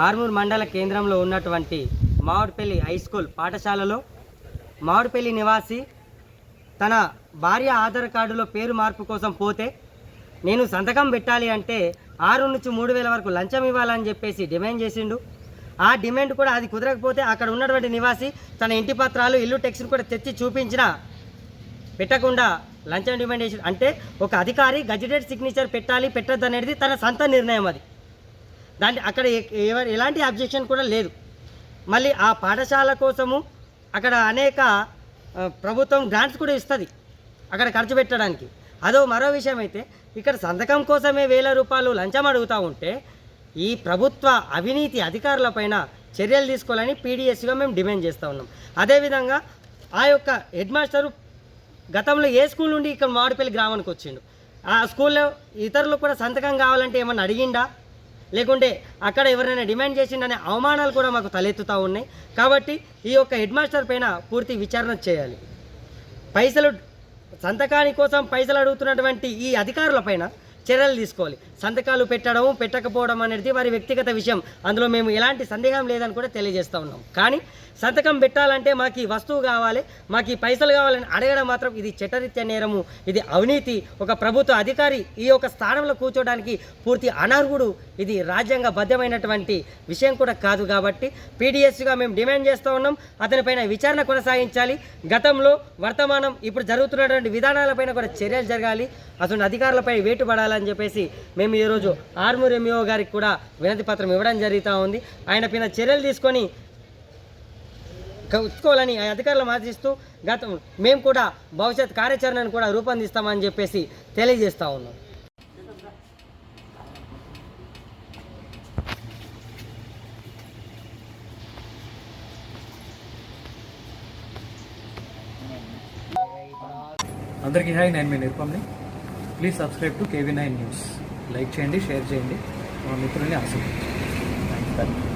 ఆర్మూర్ మండల కేంద్రంలో ఉన్నటువంటి మామిడిపల్లి హై స్కూల్ పాఠశాలలో మామిడిపల్లి నివాసి తన భార్య ఆధార్ కార్డులో పేరు మార్పు కోసం పోతే నేను సంతకం పెట్టాలి అంటే 6 నుంచి 3,000 వరకు లంచం ఇవ్వాలని చెప్పేసి డిమాండ్ చేసిండు. ఆ డిమాండ్ కూడా అది కుదరకపోతే అక్కడ ఉన్నటువంటి నివాసి తన ఇంటి పత్రాలు ఇల్లు టెక్స్ని కూడా తెచ్చి చూపించినా పెట్టకుండా లంచం డిమాండ్ చేసి, అంటే ఒక అధికారి గజెటెడ్ సిగ్నేచర్ పెట్టాలి పెట్టద్దు అనేది తన సొంత నిర్ణయం. అది దాన్ని అక్కడ ఎలాంటి అబ్జెక్షన్ కూడా లేదు. మళ్ళీ ఆ పాఠశాల కోసము అక్కడ అనేక ప్రభుత్వం గ్రాంట్స్ కూడా ఇస్తుంది అక్కడ ఖర్చు పెట్టడానికి. అదో మరో విషయం అయితే ఇక్కడ సంతకం కోసమే 1,000 రూపాయలు లంచం అడుగుతూ ఉంటే ఈ ప్రభుత్వ అవినీతి అధికారులపైన చర్యలు తీసుకోవాలని పీడిఎస్గా మేము డిమాండ్ చేస్తూ ఉన్నాం. అదేవిధంగా ఆ యొక్క హెడ్ మాస్టరు గతంలో ఏ స్కూల్ నుండి ఇక్కడ మామిడిపల్లి గ్రామానికి వచ్చిండు, ఆ స్కూల్లో ఇతరులు కూడా సంతకం కావాలంటే ఏమన్నా అడిగిండా, లేకుంటే అక్కడ ఎవరైనా డిమాండ్ చేసిండనే అవమానాలు కూడా మాకు తలెత్తుతూ ఉన్నాయి. కాబట్టి ఈ యొక్క హెడ్ మాస్టర్ పైన పూర్తి విచారణ చేయాలి. పైసలు సంతకాని కోసం పైసలు అడుగుతున్నటువంటి ఈ అధికారులపైన చర్యలు తీసుకోవాలి. సంతకాలు పెట్టడం పెట్టకపోవడం అనేది వారి వ్యక్తిగత విషయం, అందులో మేము ఎలాంటి సందేహం లేదని కూడా తెలియజేస్తూ ఉన్నాం. కానీ సంతకం పెట్టాలంటే మాకు ఈ వస్తువు కావాలి, మాకు ఈ పైసలు కావాలని అడగడం మాత్రం ఇది చట్టరీత్యా నేరము, ఇది అవినీతి. ఒక ప్రభుత్వ అధికారి ఈ యొక్క స్థానంలో కూర్చోడానికి పూర్తి అనర్హుడు. ఇది రాజ్యాంగబద్ధమైనటువంటి విషయం కూడా కాదు. కాబట్టి పీడిఎస్గా మేము డిమాండ్ చేస్తూ ఉన్నాం, అతనిపైన విచారణ కొనసాగించాలి. గతంలో వర్తమానం ఇప్పుడు జరుగుతున్నటువంటి విధానాలపైన కూడా చర్యలు జరగాలి. అసలు అధికారులపై వేటు పడాలని చెప్పేసి మేము ఈరోజు ఆర్మూర్ ఎంఈఓ గారికి కూడా వినతి పత్రం ఇవ్వడం జరుగుతూ ఉంది. ఆయన పైన చర్యలు తీసుకొని ఉంచుకోవాలని అధికారులను ఆశిస్తూ మేము కూడా భవిష్యత్ కార్యాచరణను కూడా రూపొందిస్తామని చెప్పేసి తెలియజేస్తూ ఉన్నాం. అందరికీ హాయ్, నేను మీ నిరుపమ్ని. Please subscribe to KV9 news. Like చేయండి, షేర్ చేయండి, మా మిత్రుల్ని ఆశీర్వదించండి. Thank you.